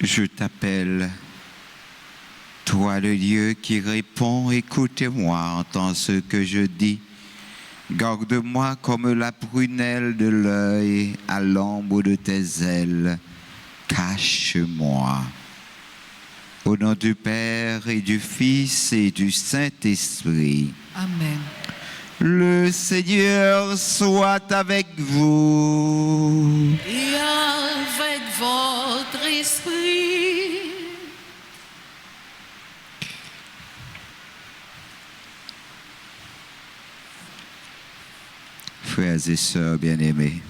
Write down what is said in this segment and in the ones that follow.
Je t'appelle, toi le Dieu qui répond, écoute-moi, entends ce que je dis. Garde-moi comme la prunelle de l'œil à l'ombre de tes ailes. Cache-moi. Au nom du Père et du Fils et du Saint-Esprit. Amen. Le Seigneur soit avec vous. Et avec votre esprit. Frères et sœurs bien-aimés,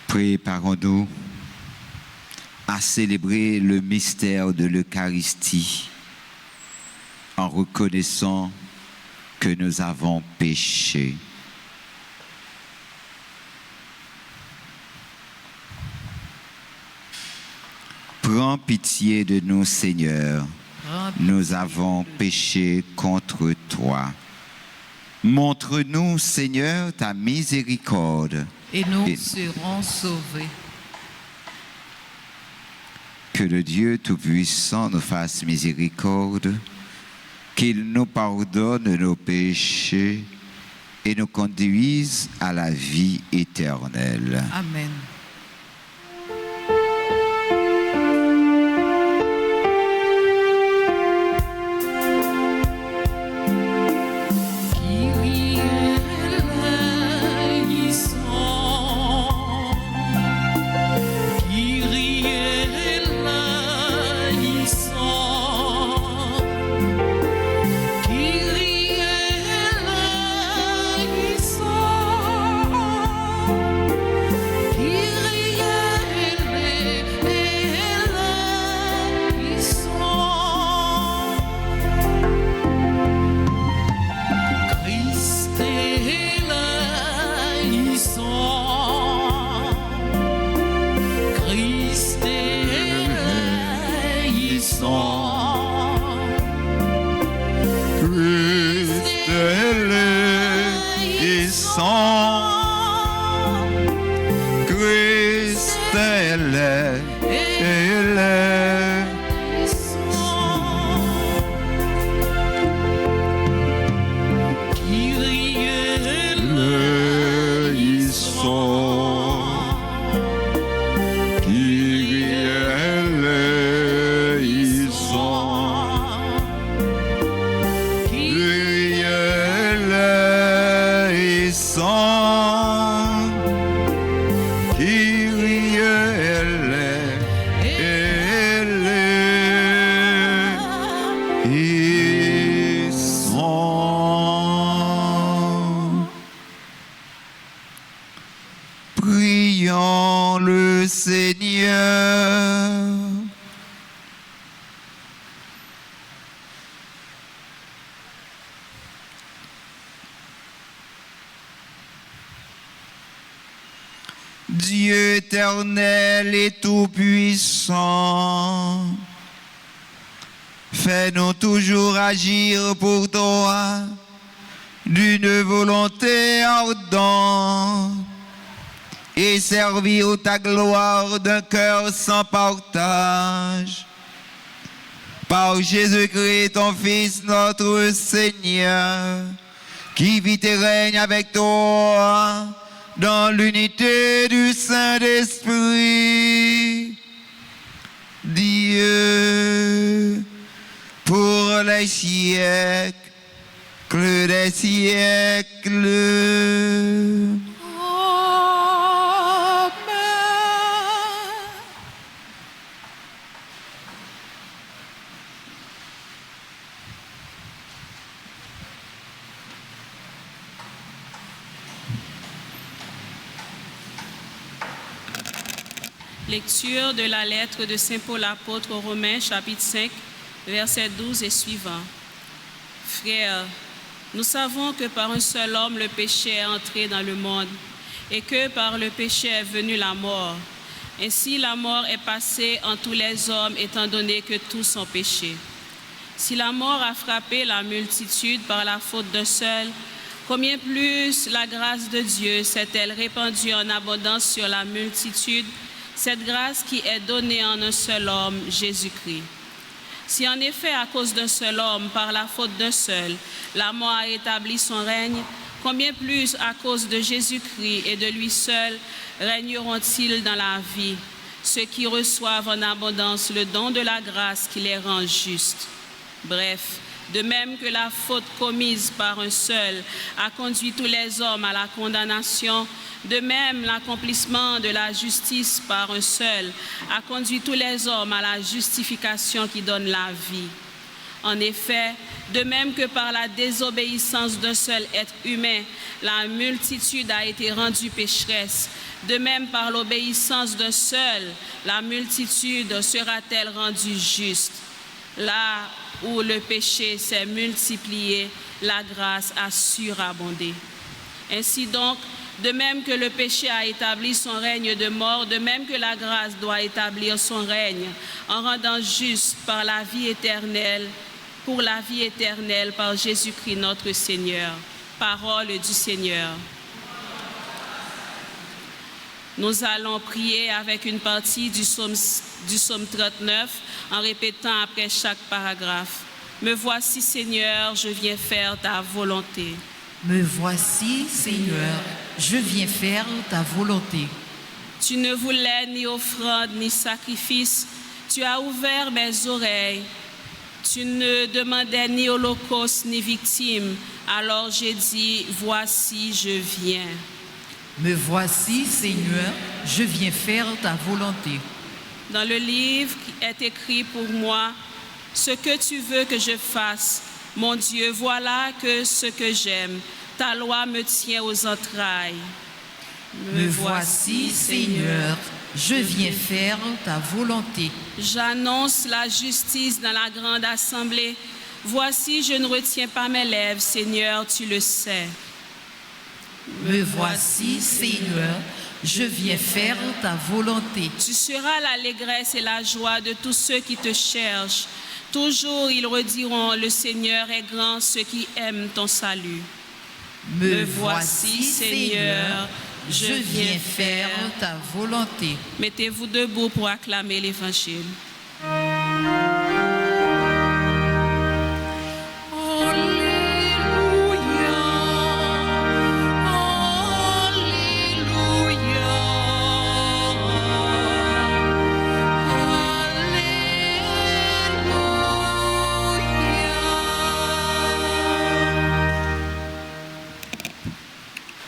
préparons-nous à célébrer le mystère de l'Eucharistie en reconnaissant que nous avons péché. Prends pitié de nous, Seigneur. Nous avons péché contre toi. Montre-nous, Seigneur, ta miséricorde. Et nous serons sauvés. Que le Dieu Tout-Puissant nous fasse miséricorde, qu'il nous pardonne nos péchés et nous conduise à la vie éternelle. Amen. Prions le Seigneur. Dieu éternel et tout-puissant, fais-nous toujours agir pour toi d'une volonté ardente et servir ta gloire d'un cœur sans partage. Par Jésus-Christ, ton Fils, notre Seigneur, qui vit et règne avec toi dans l'unité du Saint-Esprit, Dieu, pour les siècles des siècles. Lecture de la lettre de Saint Paul apôtre aux Romains, chapitre 5, versets 12 et suivants. Frères, nous savons que par un seul homme le péché est entré dans le monde et que par le péché est venue la mort. Ainsi la mort est passée en tous les hommes étant donné que tous ont péché. Si la mort a frappé la multitude par la faute d'un seul, combien plus la grâce de Dieu s'est-elle répandue en abondance sur la multitude, cette grâce qui est donnée en un seul homme, Jésus-Christ. Si en effet, à cause d'un seul homme, par la faute d'un seul, la mort a établi son règne, combien plus à cause de Jésus-Christ et de lui seul régneront-ils dans la vie, ceux qui reçoivent en abondance le don de la grâce qui les rend justes. Bref, de même que la faute commise par un seul a conduit tous les hommes à la condamnation, de même l'accomplissement de la justice par un seul a conduit tous les hommes à la justification qui donne la vie. En effet, de même que par la désobéissance d'un seul être humain, la multitude a été rendue pécheresse, de même par l'obéissance d'un seul, la multitude sera-t-elle rendue juste. Là où le péché s'est multiplié, la grâce a surabondé. Ainsi donc, de même que le péché a établi son règne de mort, de même que la grâce doit établir son règne en rendant juste par la vie éternelle, pour la vie éternelle par Jésus-Christ notre Seigneur. Parole du Seigneur. Nous allons prier avec une partie du psaume 39 en répétant après chaque paragraphe. Me voici, Seigneur, je viens faire ta volonté. Me voici, Seigneur, je viens faire ta volonté. Tu ne voulais ni offrande ni sacrifice, tu as ouvert mes oreilles. Tu ne demandais ni holocauste ni victime, alors j'ai dit, voici, je viens. Me voici, Seigneur, je viens faire ta volonté. Dans le livre qui est écrit pour moi, ce que tu veux que je fasse, mon Dieu, voilà que ce que j'aime. Ta loi me tient aux entrailles. Me voici, Seigneur, je viens faire ta volonté. J'annonce la justice dans la grande assemblée. Voici, je ne retiens pas mes lèvres, Seigneur, tu le sais. Me voici, Seigneur, je viens faire ta volonté. Tu seras l'allégresse et la joie de tous ceux qui te cherchent. Toujours ils rediront, le Seigneur est grand, ceux qui aiment ton salut. Me voici, Seigneur, je viens faire ta volonté. Mettez-vous debout pour acclamer l'Évangile.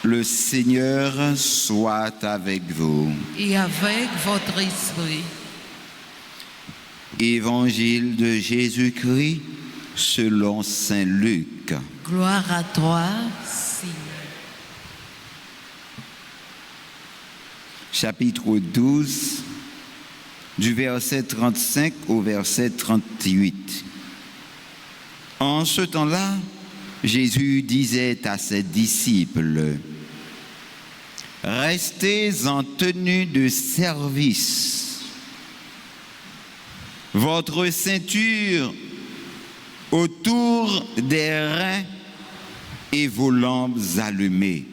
Le Seigneur soit avec vous. Et avec votre esprit. Évangile de Jésus-Christ selon saint Luc. Gloire à toi, Seigneur. Chapitre 12, du verset 35 au verset 38. En ce temps-là, Jésus disait à ses disciples, « Restez en tenue de service, votre ceinture autour des reins et vos lampes allumées.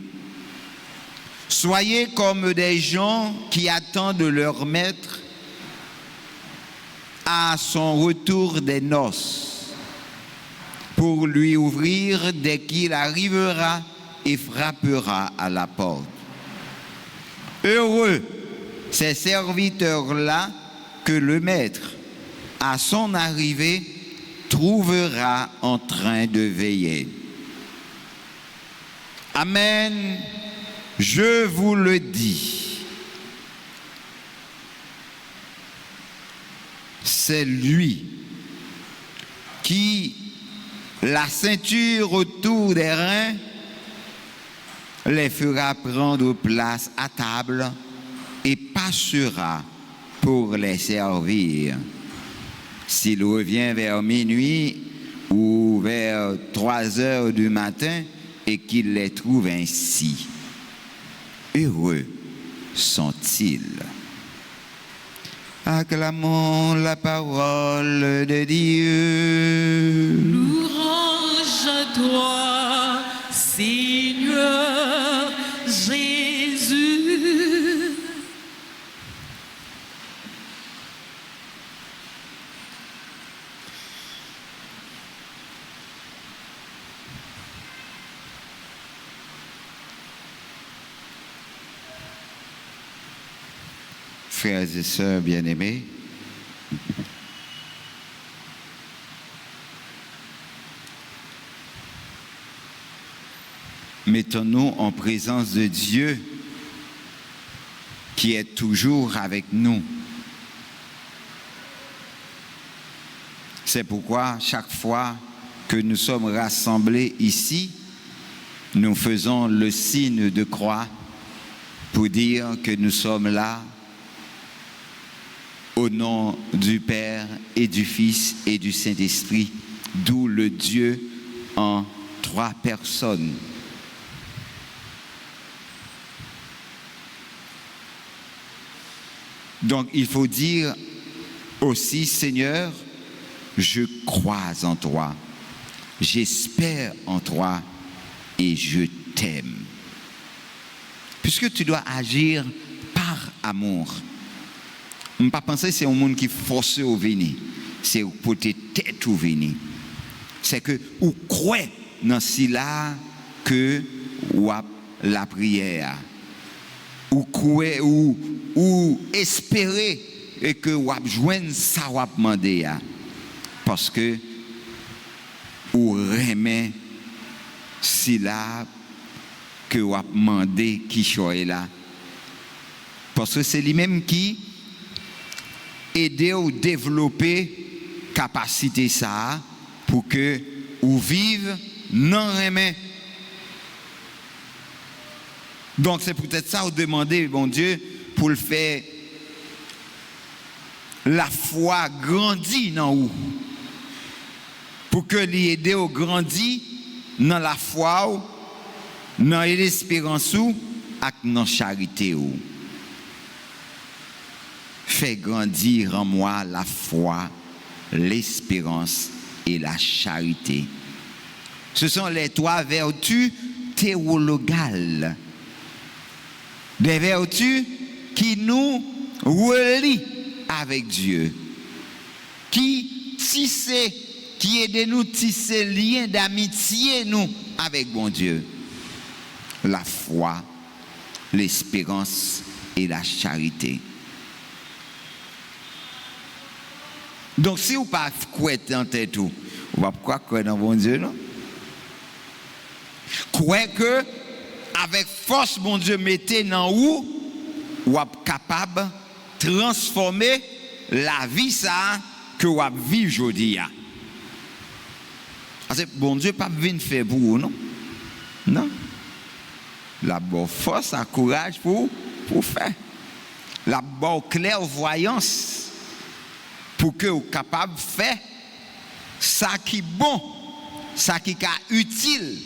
Soyez comme des gens qui attendent leur maître à son retour des noces, pour lui ouvrir dès qu'il arrivera et frappera à la porte. Heureux ces serviteurs-là que le maître, à son arrivée, trouvera en train de veiller. Amen, je vous le dis. C'est lui qui, la ceinture autour des reins, les fera prendre place à table et passera pour les servir. S'il revient vers minuit ou vers 3 heures du matin et qu'il les trouve ainsi, heureux sont-ils. Acclamons la parole de Dieu. Louange à toi, Seigneur Jésus. Frères et sœurs bien-aimés, mettons-nous en présence de Dieu qui est toujours avec nous. C'est pourquoi chaque fois que nous sommes rassemblés ici, nous faisons le signe de croix pour dire que nous sommes là au nom du Père et du Fils et du Saint-Esprit, d'où le Dieu en 3 personnes. Donc il faut dire aussi, Seigneur, je crois en toi, j'espère en toi et je t'aime. Puisque tu dois agir par amour. Je ne pense pas que c'est un monde qui force au venir. C'est pour te tête au venir. C'est que vous croyez dans cela que la prière. Ou croyez ou espérez et que vous joignez ça vous demandez. Parce que vous remet cela que vous demandez qui soit là. Parce que c'est lui-même qui aider ou développer capacité ça pour que ou vive non remet. Donc c'est peut-être ça vous demandez bon Dieu pour le faire la foi grandit dans vous. Pour que l'aider au grandit dans la foi dans l'espérance ou et dans la charité ou. Fais grandir en moi la foi, l'espérance et la charité. Ce sont les 3 vertus théologales. Des vertus qui nous relient avec Dieu. Qui aident nous tisser lien d'amitié nous avec bon Dieu. La foi, l'espérance et la charité. Donc si vous ne pas croire en tête tout, vous ne pouvez pas croire dans bon Dieu, non? Croyez que avec force bon Dieu mettez dans vous êtes capable de transformer la vie ça que vous vivez aujourd'hui. Parce que bon Dieu pas venir faire pour vous, non? Non. La bonne force, la courage pour faire. La bonne clairvoyance pour que vous soyez capable de faire ça qui est bon, ça qui est utile.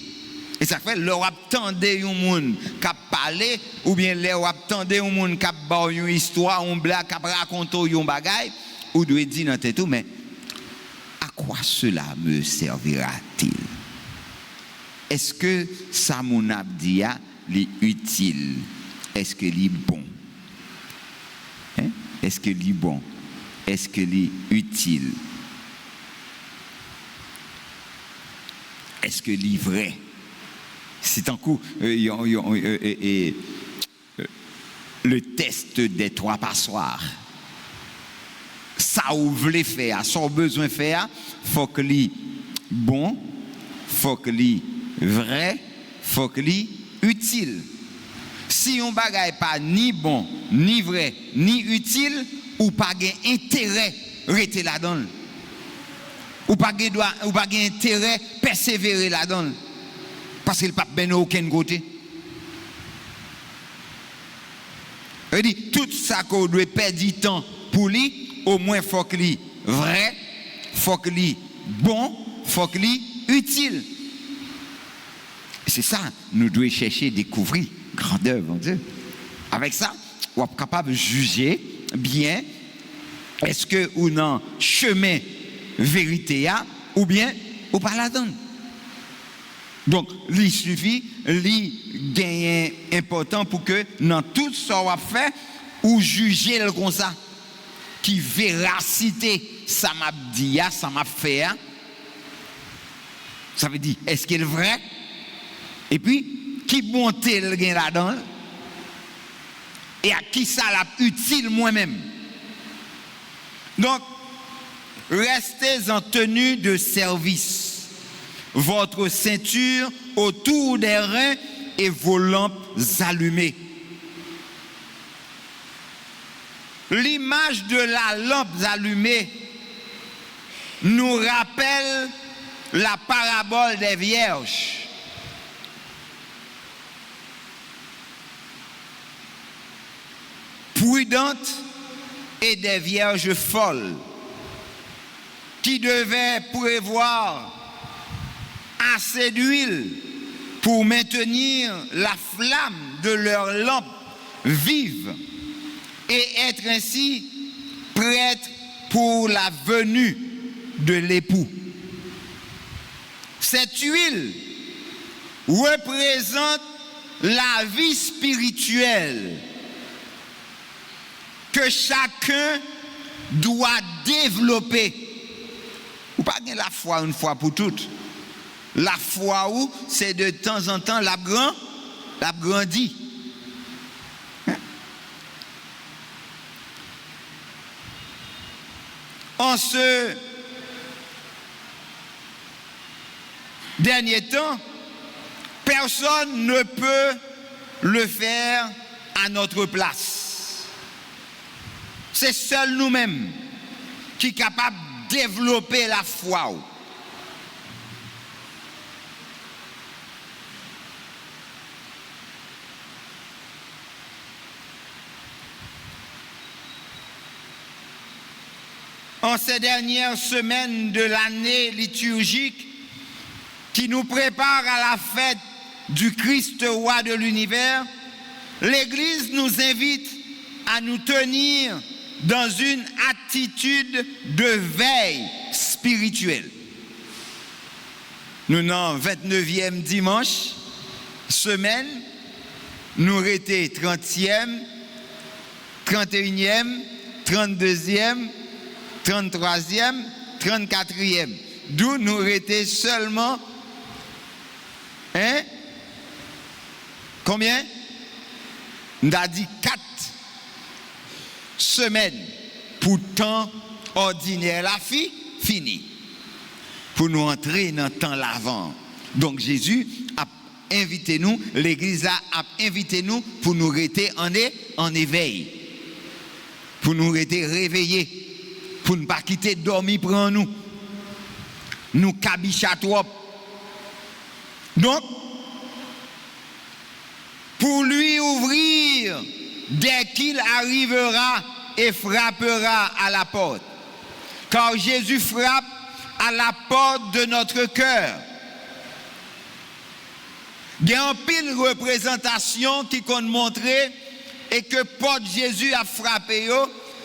Et ça fait leur attendez un monde qui parler ou bien leur attendez un monde qui ba une histoire, un blague qui raconte un bagage ou doit dire dans tête tout mais à quoi cela me servira-t-il? Est-ce que ça mon abdi est utile? Est-ce que est bon? Hein? Est-ce que est bon? Est-ce que est utile? Est-ce que est vrai? C'est un coup le test des 3 passoires. Ça vous voulez faire, ça vous besoin de faire, faut que li bon, faut que li vrai, faut que li utile. Si on bagaille pas ni bon, ni vrai, ni utile, ou pas gain intérêt rester là-dedans. Ou pas gain intérêt persévérer là-dedans. Parce qu'il n'y a pas de aucun côté. Il dit, tout ça qu'on doit perdre du temps pour lui, au moins il faut qu'il soit vrai, il faut qu'il soit bon, il faut qu'il soit utile. C'est ça, nous devons chercher, découvrir grandeur, mon Dieu. Avec ça, on est capable de juger bien Est-ce que ou non chemin vérité ou bien ou pas là-dedans? Donc, il suffit, il gagne important pour que dans tout ce qu'on fait, ou juger le comme ça, qui véracité, ça m'a dit, ça m'a fait. Ça veut dire, est-ce qu'il est vrai? Et puis, qui monte le gain là-dedans? Et à qui ça l'a utile moi-même? Donc, restez en tenue de service. Votre ceinture autour des reins et vos lampes allumées. L'image de la lampe allumée nous rappelle la parabole des vierges. Prudentes et des vierges folles qui devaient prévoir assez d'huile pour maintenir la flamme de leur lampe vive et être ainsi prêtes pour la venue de l'époux. Cette huile représente la vie spirituelle que chacun doit développer. Ou pas la foi une fois pour toutes. La foi où c'est de temps en temps la grandit. En ce dernier temps, personne ne peut le faire à notre place. C'est seul nous-mêmes qui sommes capables de développer la foi. En ces dernières semaines de l'année liturgique qui nous prépare à la fête du Christ roi de l'univers, l'Église nous invite à nous tenir dans une attitude de veille spirituelle. Nous sommes 29e dimanche, semaine, nous arrêtons 30e, 31e, 32e, 33e, 34e. D'où nous arrêtons seulement, combien? Nous avons dit 4 semaines pour temps ordinaire. La fille, fini. Pour nous entrer dans le temps l'avant. Donc Jésus a invité nous, l'Église a invité nous pour nous arrêter en éveil. Pour nous arrêter réveillés. Pour ne pas quitter dormir prend nous. Nous cabicha trop. Donc, pour lui ouvrir dès qu'il arrivera et frappera à la porte. Car Jésus frappe à la porte de notre cœur. Il y a une pile représentation qui compte montrer et que porte Jésus a frappé,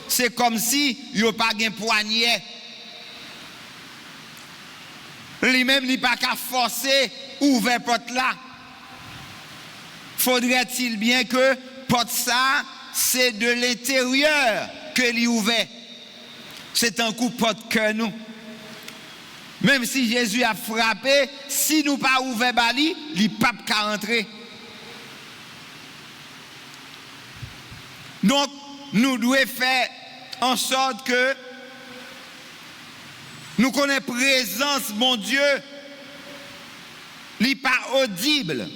c'est comme si il n'y a pas de poignet. Lui-même, il n'y a pas qu'à forcer ouvrir porte là. Faudrait-il bien que porte ça, c'est de l'intérieur que l'y ouvert. C'est un coup porte cœur nous. Même si Jésus a frappé, si nous pas ouvert bali, il pas qu'à entrer. Donc, nous devons faire en sorte que nous connaissons présence, mon Dieu, il n'est pas audible.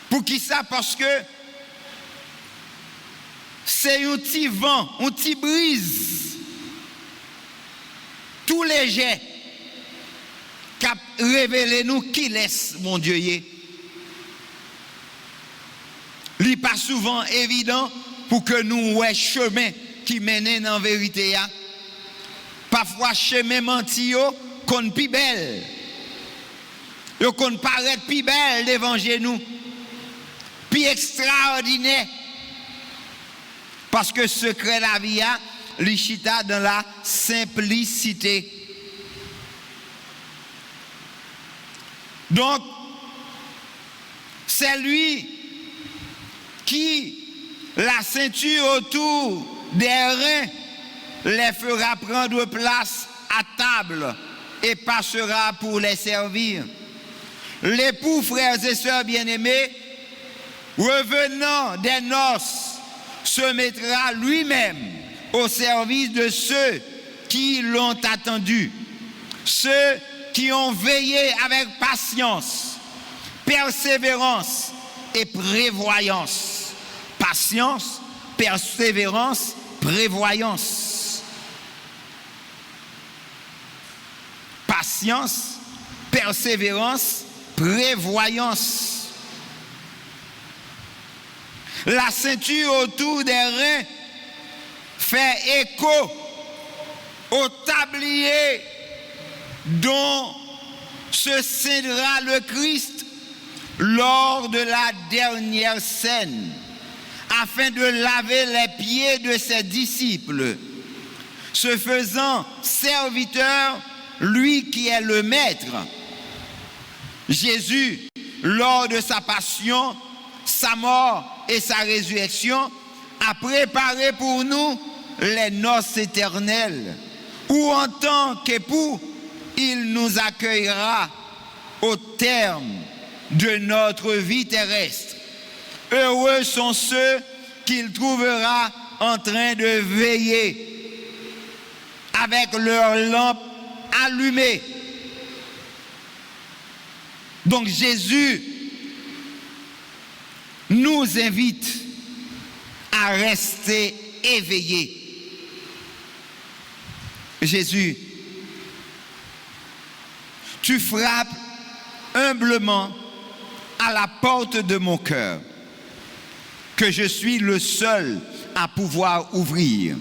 Pour qui ça? Parce que c'est un petit vent, un petit brise, tout léger, qui a révélé nous qui laisse, mon Dieu. Il n'est pas souvent évident pour que nous voyons chemin qui mène en vérité. Parfois, chemin menti, qu'on plus belle. Qu'on paraît plus belle devant nous. Puis extraordinaire. Parce que secret la vie a, l'Ichita dans la simplicité. Donc, c'est lui qui, la ceinture autour des reins, les fera prendre place à table et passera pour les servir. L'époux, frères et sœurs bien-aimés, revenant des noces, se mettra lui-même au service de ceux qui l'ont attendu, ceux qui ont veillé avec patience, persévérance et prévoyance. Patience, persévérance, prévoyance. Patience, persévérance, prévoyance. La ceinture autour des reins fait écho au tablier dont se scindra le Christ lors de la dernière scène, afin de laver les pieds de ses disciples, se faisant serviteur, lui qui est le maître. Jésus, lors de sa passion, sa mort et sa résurrection, a préparé pour nous les noces éternelles, où en tant qu'époux, il nous accueillera au terme de notre vie terrestre. Heureux sont ceux qu'il trouvera en train de veiller avec leur lampe allumée. Donc Jésus nous invite à rester éveillés. Jésus, tu frappes humblement à la porte de mon cœur, que je suis le seul à pouvoir ouvrir.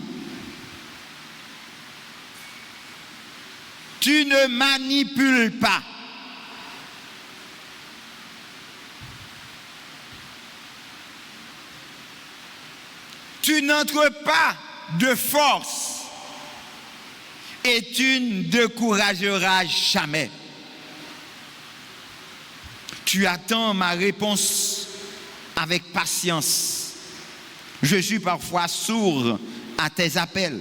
Tu ne manipules pas. Tu n'entres pas de force et tu ne décourageras jamais. Tu attends ma réponse avec patience. Je suis parfois sourd à tes appels.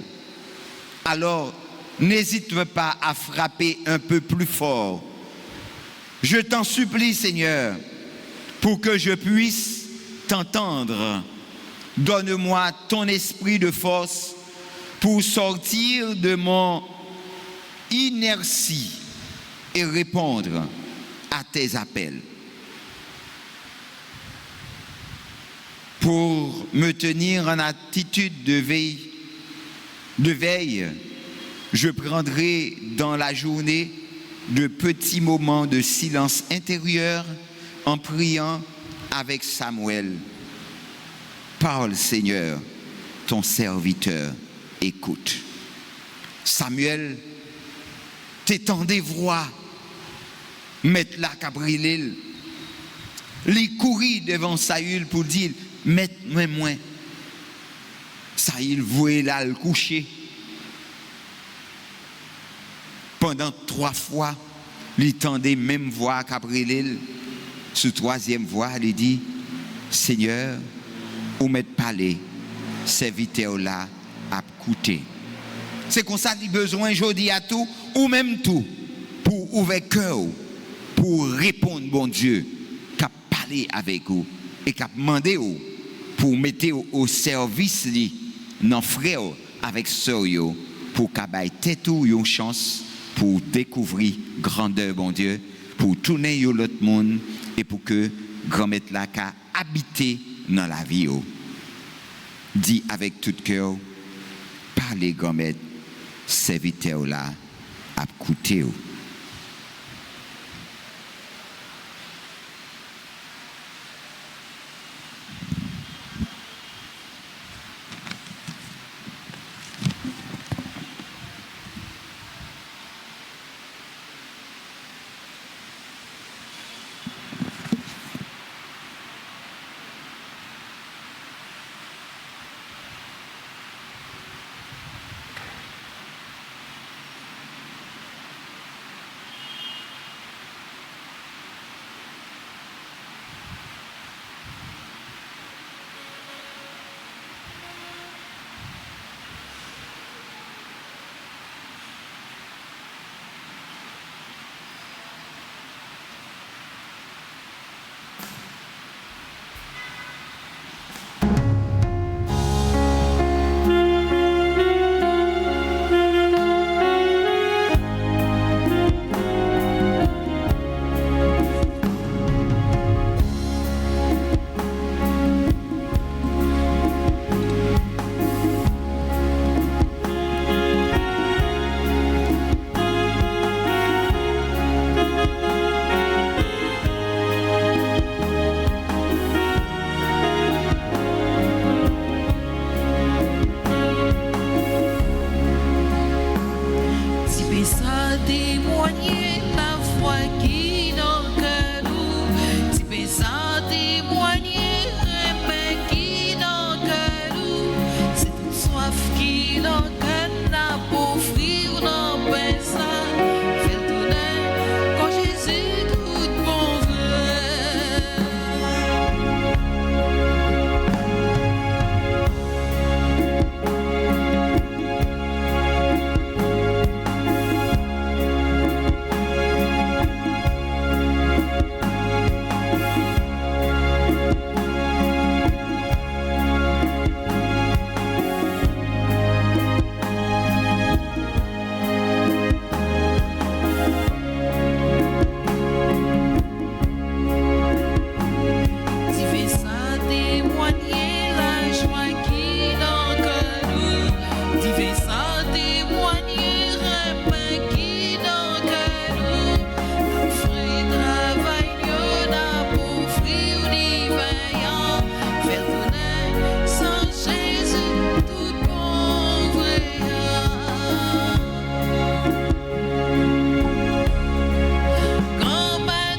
Alors, n'hésite pas à frapper un peu plus fort. Je t'en supplie, Seigneur, pour que je puisse t'entendre. Donne-moi ton esprit de force pour sortir de mon inertie et répondre à tes appels. Pour me tenir en attitude de veille, je prendrai dans la journée de petits moments de silence intérieur en priant avec Samuel. Parle, Seigneur, ton serviteur écoute. Samuel t'étendait voix, mettre la cabrilil, il courit devant Saül pour dire mets-moi moins. Saül vouait là le coucher. Pendant 3 fois, il tendait même voix cabrilil. Sous 3e voix, il dit Seigneur, ou m'être parlé, serviteur là à coûter. C'est comme ça qu'il a besoin aujourd'hui à tout, ou même tout, pour ouvrir cœur, pour répondre, bon Dieu, qu'a parlé avec vous et qu'a demandé vous pour mettre au service nos frères avec sœurs pour qu'a bailler tête ou une chance pour découvrir grandeur, bon Dieu, pour tourner l'autre monde et pour que grand-mère là qu'a habité dans la vie. Dis avec tout cœur, parlez grand-mère, serviteur là, à écouter. témoigner la foi qui dans le cœur nous. Tu peux ça témoigner remède qui dans le cœur nous. C'est toute soif qui dans le cœur n'a pas offrir non ben ça. Fais tourner quand Jésus tout bon vrai. Tu fais ça témoigner la joie qui dans le cœur nous. Tu fais ça témoigner remède qui dans le cœur nous. Frère travail n'a pas offrir ni vaillant. Faire tourner sans Jésus tout bon vrai. Grand-mère,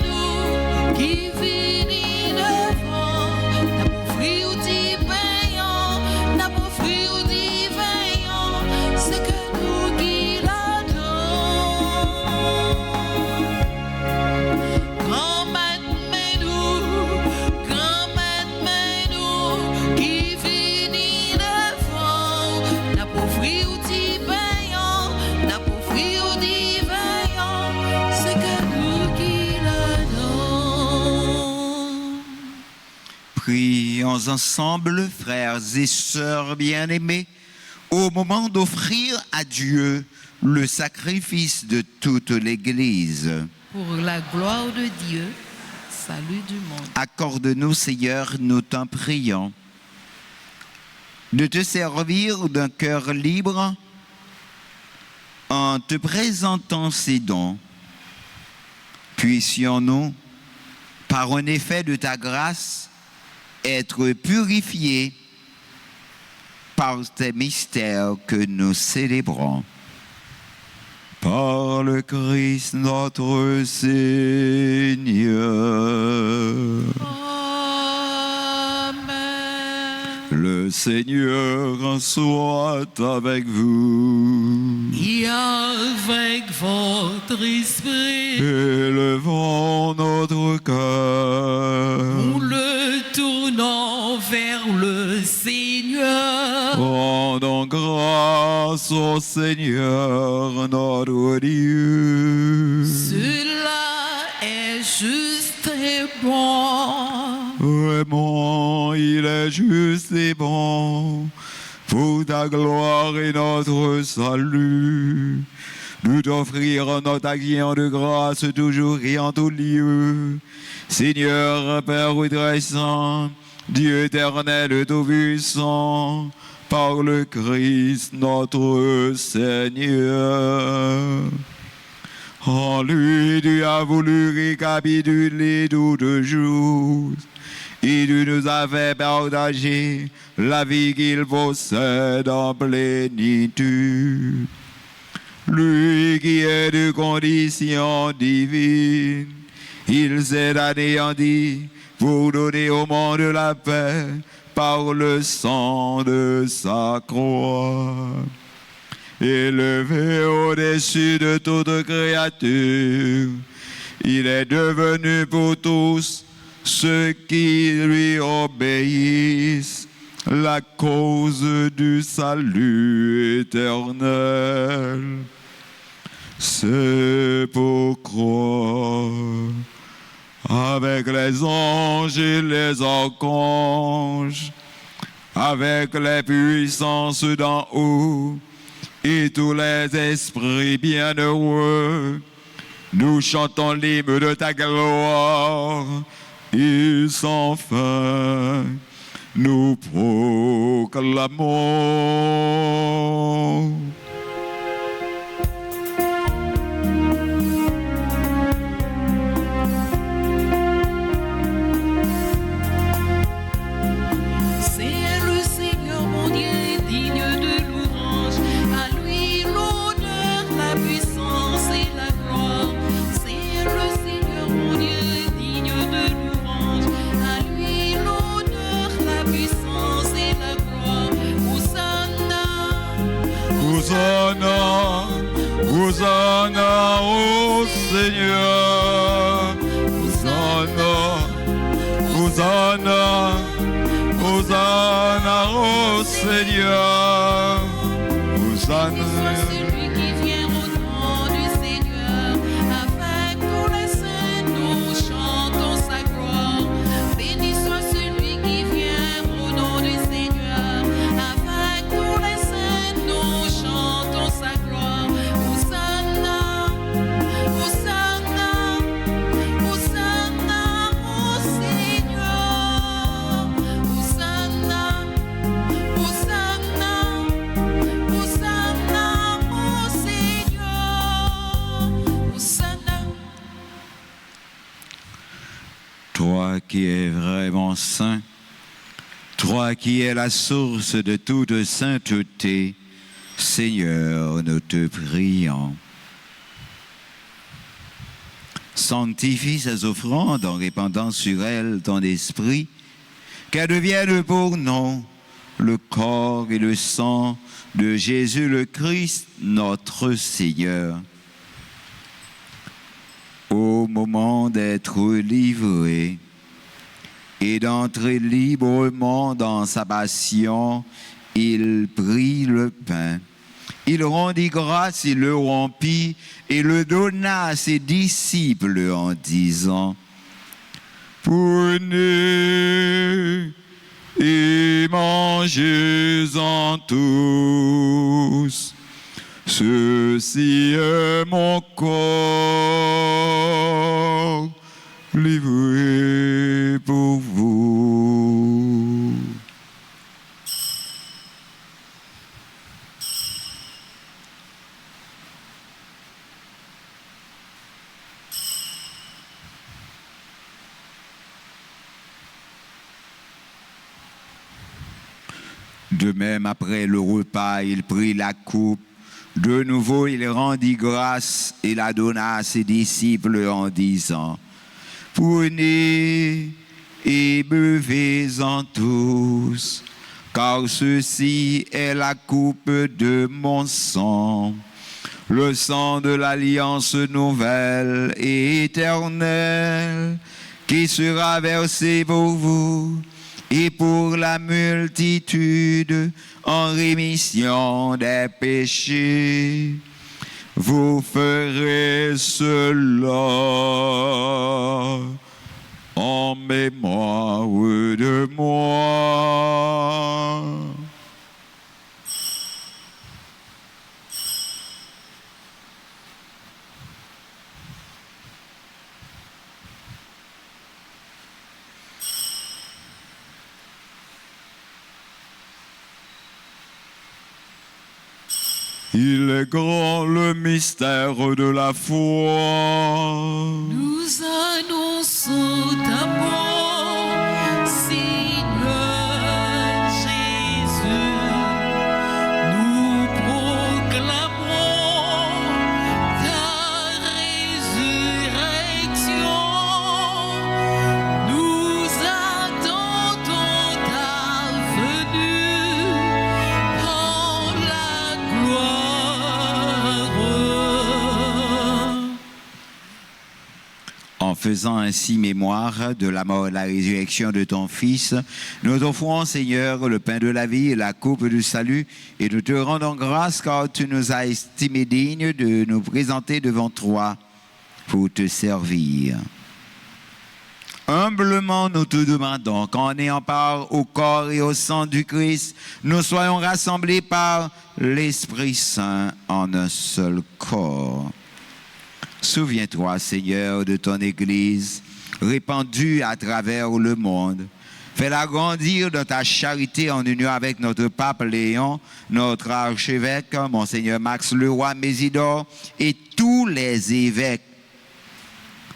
nous, qui finit devant, n'a pas offrir du payant, n'a pas offrir du vaillant, c'est que nous qui l'adorons. Grand-mère, nous, qui finit devant, n'a pas offrir du payant, n'a pas offrir du vaillant, c'est que nous qui l'adorons. Prions ensemble, frères et sœurs bien-aimés, au moment d'offrir à Dieu le sacrifice de toute l'Église. Pour la gloire de Dieu, salut du monde. Accorde-nous, Seigneur, nous t'en prions, de te servir d'un cœur libre en te présentant ces dons. Puissions-nous, par un effet de ta grâce, être purifiés par tes mystères que nous célébrons. Par le Christ notre Seigneur. Amen. Le Seigneur soit avec vous. Et avec votre esprit, Élevons notre cœur. nous le tournons vers le Seigneur. Rendons grâce au Seigneur notre Dieu. Cela est juste et bon. Vraiment, il est juste et bon, pour ta gloire et notre salut. Nous t'offrir notre action de grâce toujours et en tout lieu. Seigneur, Père très saint, Dieu éternel tout-puissant, par le Christ notre Seigneur. En lui, tu as voulu récapituler toutes choses, et tu nous as fait partager la vie qu'il possède en plénitude. Lui qui est de condition divine, il s'est anéanti pour donner au monde la paix par le sang de sa croix. Élevé au-dessus de toute créature, il est devenu pour tous ceux qui lui obéissent la cause du salut éternel. C'est pourquoi, avec les anges et les archanges, avec les puissances d'en haut et tous les esprits bienheureux, nous chantons l'hymne de ta gloire et sans fin nous proclamons. C'est le Seigneur mon Dieu, digne de louange, à lui Hosanna, Hosanna au Seigneur. Hosanna, Hosanna, Hosanna au Seigneur. Hosanna. Celui qui vient au nom du Seigneur, avec tous les saints, nous chantons sa gloire. Béni soit celui qui vient au nom du Seigneur, avec tous les saints, nous chantons sa gloire. Hosanna, Hosanna, Hosanna au Seigneur. Hosanna, Hosanna, Hosanna au Seigneur. Hosanna. Toi qui es vraiment saint, toi qui es la source de toute sainteté, Seigneur, nous te prions. Sanctifie ces offrandes en répandant sur elles ton esprit, qu'elles deviennent pour nous le corps et le sang de Jésus le Christ, notre Seigneur. Au moment d'être livré et d'entrer librement dans sa passion, il prit le pain. Il rendit grâce, il le rompit et le donna à ses disciples en disant: Prenez et mangez-en tous. Ceci est mon corps livré pour vous. De même, après le repas, il prit la coupe. De nouveau, il rendit grâce et la donna à ses disciples en disant: Prenez et buvez-en tous, car ceci est la coupe de mon sang, le sang de l'alliance nouvelle et éternelle, qui sera versé pour vous et pour la multitude en rémission des péchés. Vous ferez cela en mémoire de moi. Il est grand le mystère de la foi. Nous annonçons d'abord, Seigneur Jésus, nous proclamons ta résurrection, nous attendons ta venue en la gloire. En faisant ainsi mémoire de la mort et de la résurrection de ton Fils, nous t'offrons, Seigneur, le pain de la vie et la coupe du salut, et nous te rendons grâce car tu nous as estimés dignes de nous présenter devant toi pour te servir. Humblement, nous te demandons qu'en ayant part au corps et au sang du Christ, nous soyons rassemblés par l'Esprit Saint en un seul corps. Souviens-toi, Seigneur, de ton Église, répandue à travers le monde. Fais-la grandir dans ta charité en union avec notre pape Léon, notre archevêque, Monseigneur Max Leroy Mésidor, et tous les évêques,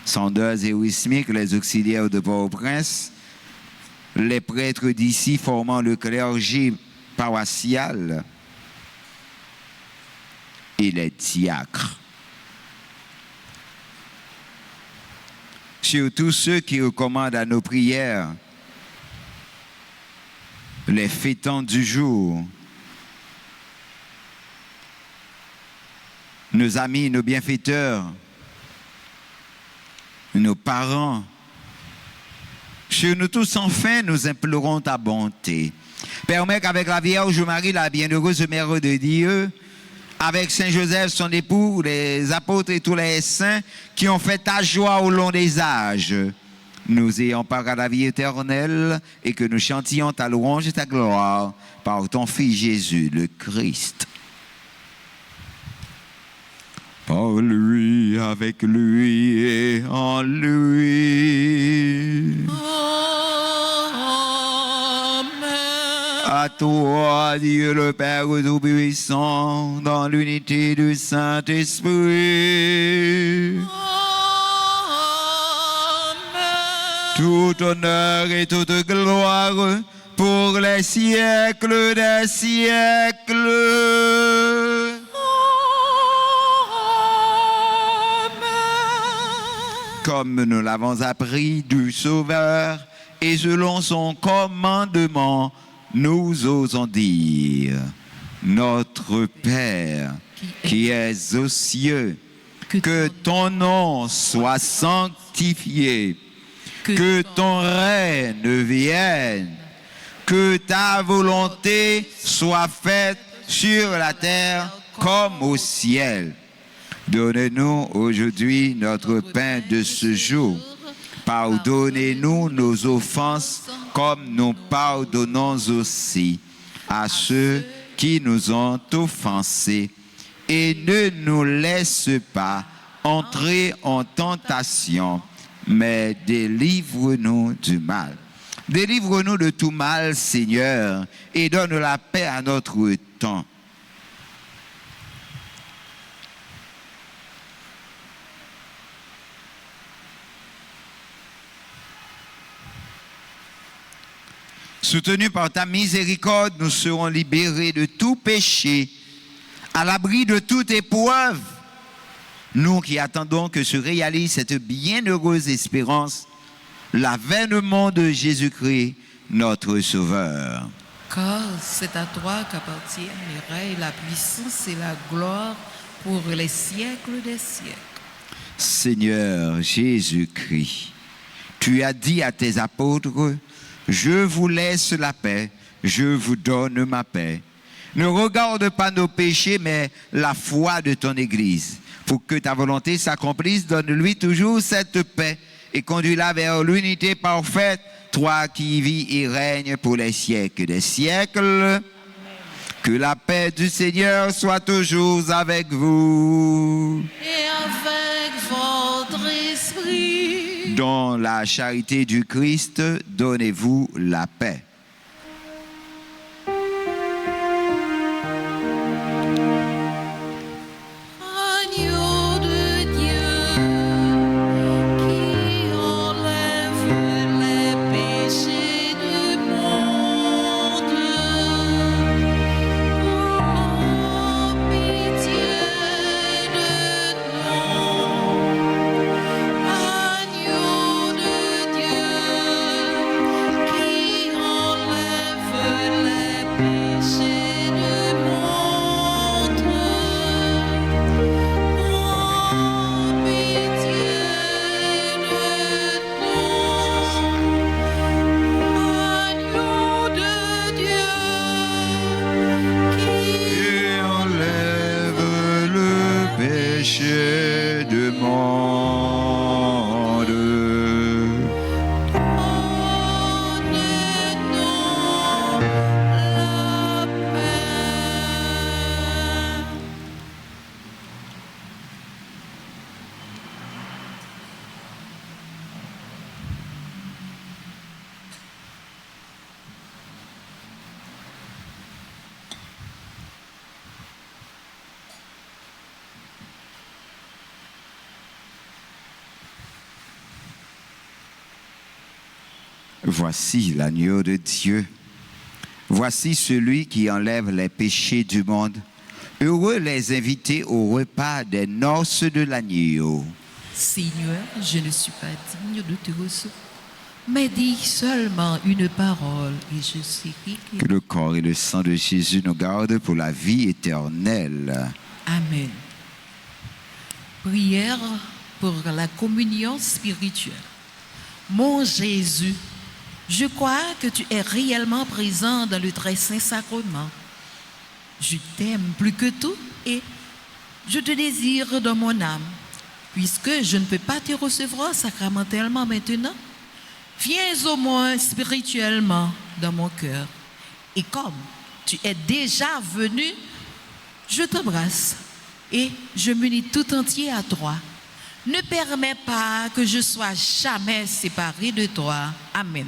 Sanders et Wismic, les auxiliaires de Port-au-Prince, les prêtres d'ici formant le clergé paroissial et les diacres. Surtout ceux qui recommandent à nos prières les fêtants du jour, nos amis, nos bienfaiteurs, nos parents. Sur nous tous, enfin, nous implorons ta bonté. Permets qu'avec la Vierge Marie, la bienheureuse Mère de Dieu, avec Saint Joseph, son époux, les apôtres et tous les saints qui ont fait ta joie au long des âges, nous ayons part à la vie éternelle et que nous chantions ta louange et ta gloire par ton Fils Jésus, le Christ. Par lui, avec lui et en lui. À toi, Dieu le Père Tout-Puissant, dans l'unité du Saint-Esprit. Tout honneur et toute gloire pour les siècles des siècles. Comme nous l'avons appris du Sauveur et selon son commandement, nous osons dire, notre Père qui es aux cieux, que ton nom soit sanctifié, que ton règne vienne, que ta volonté soit faite sur la terre comme au ciel. Donne-nous aujourd'hui notre pain de ce jour. Pardonnez-nous nos offenses comme nous pardonnons aussi à ceux qui nous ont offensés. Et ne nous laisse pas entrer en tentation, mais délivre-nous du mal. Délivre-nous de tout mal, Seigneur, et donne la paix à notre temps. Soutenus par ta miséricorde, nous serons libérés de tout péché, à l'abri de toute épreuve. Nous qui attendons que se réalise cette bienheureuse espérance, l'avènement de Jésus-Christ, notre Sauveur. Car c'est à toi qu'appartiennent le règne, la puissance et la gloire pour les siècles des siècles. Seigneur Jésus-Christ, tu as dit à tes apôtres, je vous laisse la paix, je vous donne ma paix. Ne regarde pas nos péchés, mais la foi de ton Église. Pour que ta volonté s'accomplisse, donne-lui toujours cette paix et conduis-la vers l'unité parfaite, toi qui vis et règnes pour les siècles des siècles. Amen. Que la paix du Seigneur soit toujours avec vous. Et avec votre esprit. Dans la charité du Christ, donnez-vous la paix. Agneau de Dieu, qui enlève les péchés du monde, oh, pitié de nous. Agneau de Dieu, qui enlève les péchés du monde, oh, pitié de nous. Agneau de Dieu, qui Et enlève le péché du monde. donne-nous la paix. Voici l'agneau de Dieu. Voici celui qui enlève les péchés du monde. Heureux les invités au repas des noces de l'agneau. Seigneur, je ne suis pas digne de te recevoir, mais dis seulement une parole et je serai Que le corps et le sang de Jésus nous gardent pour la vie éternelle. Amen. Prière pour la communion spirituelle. Mon Jésus, je crois que tu es réellement présent dans le très saint sacrement. Je t'aime plus que tout et je te désire dans mon âme. Puisque je ne peux pas te recevoir sacramentellement maintenant, viens au moins spirituellement dans mon cœur. Et comme tu es déjà venu, je t'embrasse et je m'unis tout entier à toi. Ne permets pas que je sois jamais séparé de toi. Amen.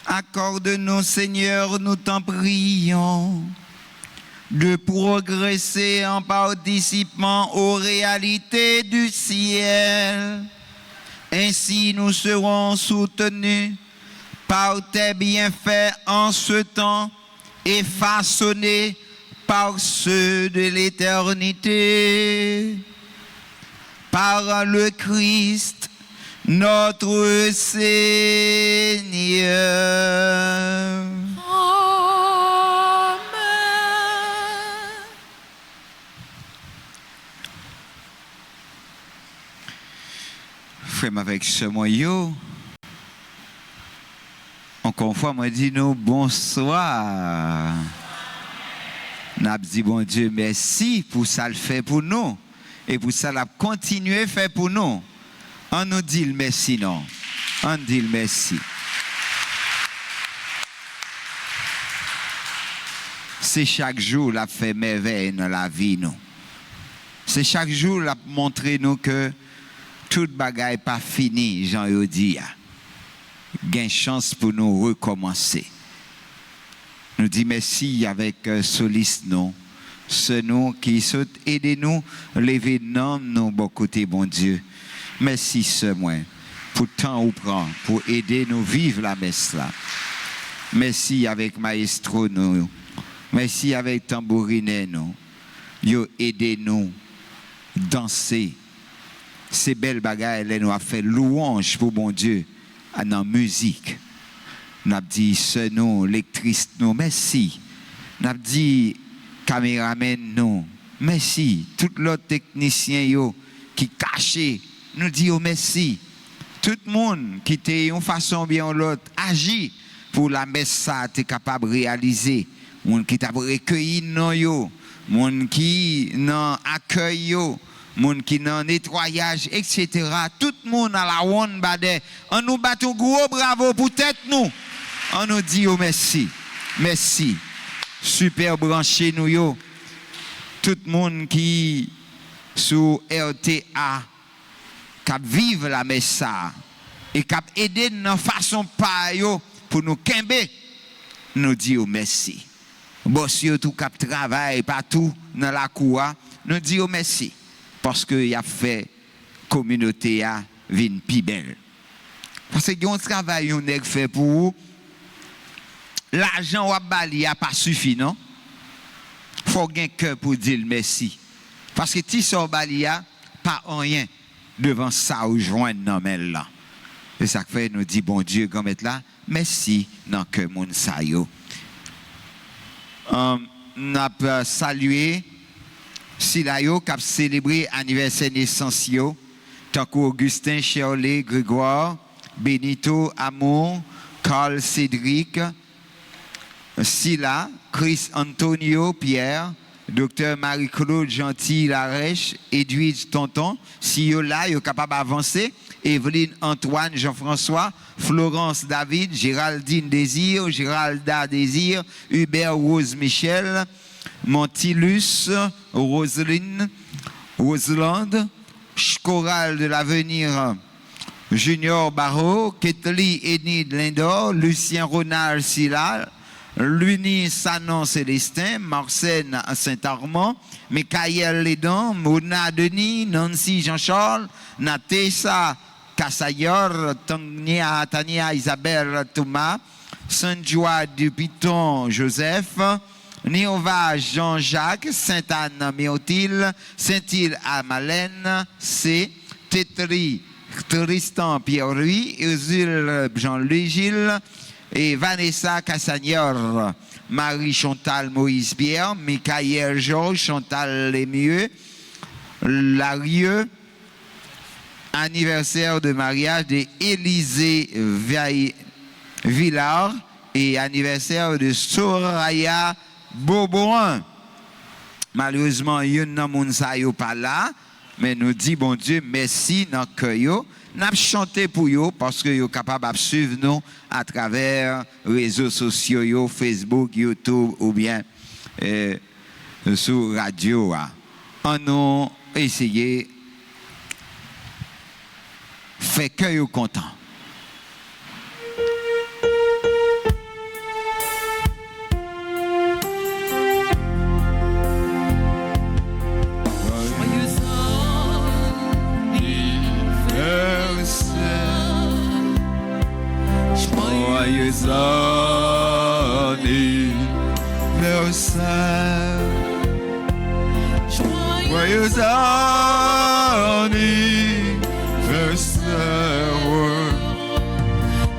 Accorde-nous, Seigneur, nous t'en prions, de progresser en participant aux réalités du ciel. Ainsi, nous serons soutenus par tes bienfaits en ce temps et façonnés par ceux de l'éternité. Par le Christ, notre Seigneur. Amen. Frère avec ce moyen, encore une fois, moi dis nous bonsoir. N'a dit bon Dieu merci pour ça le fait pour nous et pour ça l'a continuer faire pour nous. On nous dit le merci non. On dit le merci. C'est chaque jour l'a fait merveille dans la vie nous. C'est chaque jour l'a montré nous que toute bagaille pas fini, Jean yo dit. Gain chance pour nous recommencer. Nous dit merci avec Solis nous, ce nous qui sont aidez nous lever nom nous bon côté bon Dieu. Merci ce moins pour temps ou prend pour aider nous vivre la messe là. Merci avec maestro nous. Merci avec tambourine nous. Yo aidez nous danser. Ces belles bagailles nous a fait louange pour bon Dieu dans la musique. N'a dit ce nous, lectrice nous, merci. N'a dit caméraman nous, merci. Tout l'autre technicien yo qui caché, nous dit merci. Tout le monde qui était une façon bien ou l'autre agit pour la messe ça t'es capable de réaliser. Monde qui t'a recueilli non yo, monde qui non accueil yo. Moun qui nan nettoyage, etc. Tout le monde à la one bade. On nous bat un gros bravo pour tête nous. On nous dit oh merci. Merci. Super branché nous yo. Tout le monde qui sous RTA cap vive la messe et cap aider dans façon pa yo pour nous kembe. Nous dit oh merci. Boss yo tout cap travail partout dans la cour, nous dit oh merci. Parce qu'il a fait communauté à vin pi belle. Parce que un travail on a fait pour vous. L'argent ou bali a pas suffi non. Faut gain cœur pour dire merci. Parce que ti so bali a pas rien devant ça ou joindre dans mel là. Et ça fait nous dit bon Dieu comme être là. Merci dans que moun sa yo. N'a pas salué Silayo qui a célébré anniversaire naissance yo, tant qu'Augustin, Shirley, Grégoire, Benito, Amour, Carl, Cédric, Sila, Chris, Antonio, Pierre, Docteur Marie-Claude, Gentil, Larèche, Edwige, Tonton, si yo là, yo capable d'avancer, Evelyne, Antoine, Jean-François, Florence, David, Géraldine, Désir, Géralda, Désir, Hubert, Rose, Michel, Montilus, Roselyne, Roseland, Choral de l'Avenir, Junior Barreau, Ketli Enid Lindor, Lucien Ronald Silal, Luni Sanon Célestin, Marcène Saint-Armand, Michael Lédan, Mona Denis, Nancy Jean-Charles, Natessa Kassayor, Tania Isabelle Thomas, Saint-Joie Dupiton Joseph, Néova Jean-Jacques, Sainte-Anne Méotile, Saint-Île Amalène, C. Tétri Tristan Pierre-Louis, Ursule Jean-Louis Gilles et Vanessa Cassagnor, Marie Chantal Moïse Pierre, Michael Georges, Chantal Lémieux, Larieux, anniversaire de mariage d'Élisée Villard et anniversaire de Soraya Bobouin. Malheureusement, yon nan moun sa yo pas là, mais nous dit bon Dieu merci dans cœur yo. N'a chanté pour yo parce que yo capable de suivre nous à travers réseaux sociaux yo, Facebook, YouTube ou bien sur radio. On nous essayer fait que yo content. anniversaire. Joyeux anniversaire.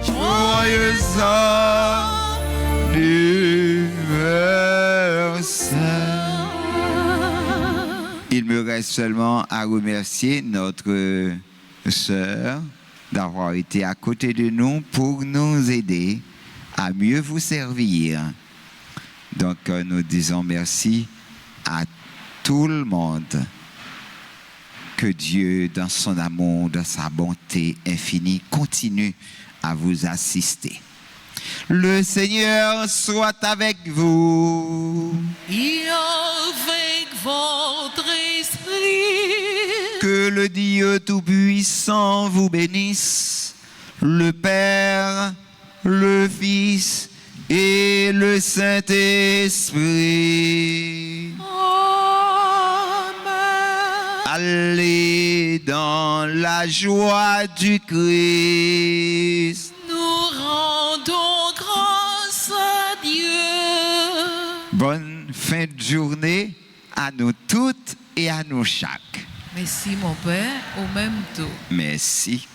Joyeux anniversaire. Il me reste seulement à remercier notre sœur d'avoir été à côté de nous pour nous aider à mieux vous servir. Donc nous disons merci à tout le monde. Que Dieu, dans son amour, dans sa bonté infinie, continue à vous assister. Le Seigneur soit avec vous. Et avec votre esprit. Que le Dieu Tout-Puissant vous bénisse, le Père, le Fils et le Saint-Esprit. Allez dans la joie du Christ. Nous rendons grâce à Dieu. Bonne fin de journée à nous toutes et à nous chaque. Merci mon Père, au même temps. Merci.